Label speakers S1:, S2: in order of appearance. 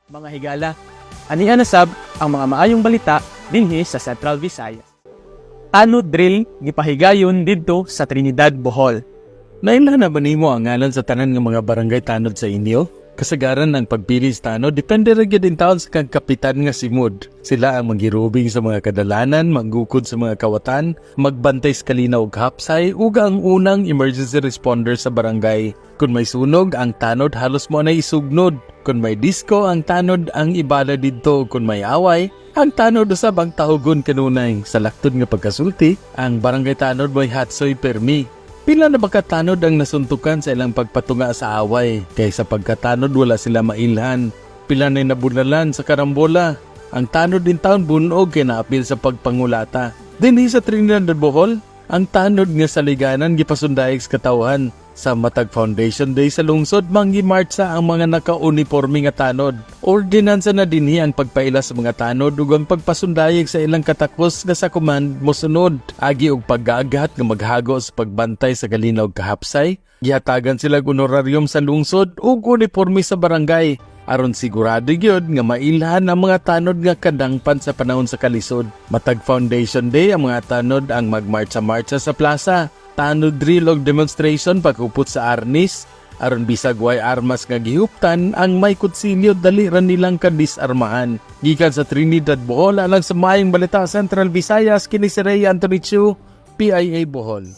S1: Mga higala, aniya nasab ang mga maayong balita dinhi sa Central Visayas. Tanod drill gipahigayon didto sa Trinidad, Bohol.
S2: Naila na ba nimo ang ngalan sa tanan nga mga barangay tanod sa inyo? Kasagaran ng pagpili sa tanod, depende rin din taon sa kang kapitan nga si Mood. Sila ang magirubing sa mga kadalanan, maggukod sa mga kawatan, magbantay sa kalinaw ug hapsay, ug ang unang emergency responder sa barangay. Kung may sunog, ang tanod halos mo na isugnod. Kung may disco, ang tanod ang ibala didto. Kung may away, ang tanod usab ang tahugon kanunay. Sa laktod nga pagkasulti, ang barangay tanod may hatsoy permi. Pila na bakatanod ang nasuntukan sa ilang pagpatunga sa away, kay sa pagkatanod wala sila mailhan. Pila na nabulalan sa karambola. Ang tanod din taon bunog kay naapil sa pagpangulata. Dinhi sa Trinidad Bohol, ang tanod nga saliganan gipasundayeg sa katawhan. Sa Matag Foundation Day sa lungsod, manggimartsa ang mga naka-uniforme nga tanod. Ordinansa na dinhi ang pagpaila sa mga tanod ug ang pagpasundayeg sa ilang katakos nga sa command mosunod. Agi og pag-aagat nga maghago sa pagbantay sa kalinaw kahapsay. Gihatagan sila honorarium sa lungsod ug uniforme sa barangay. Aron sigurado gyud nga mailhan ang mga tanod nga kadangpan sa panahon sa kalisod. Matag Foundation Day ang mga tanod ang magmartsa-martsa sa plaza. Tanod drill og demonstration pagupot sa arnis. Aron bisag way armas nga gihuptan, ang may kutsilyo dali ra nilang kadisarmahan. Gikan sa Trinidad, Bohol, alang sa maayong balita Central Visayas, kini si Ray Antonicio, PIA Bohol.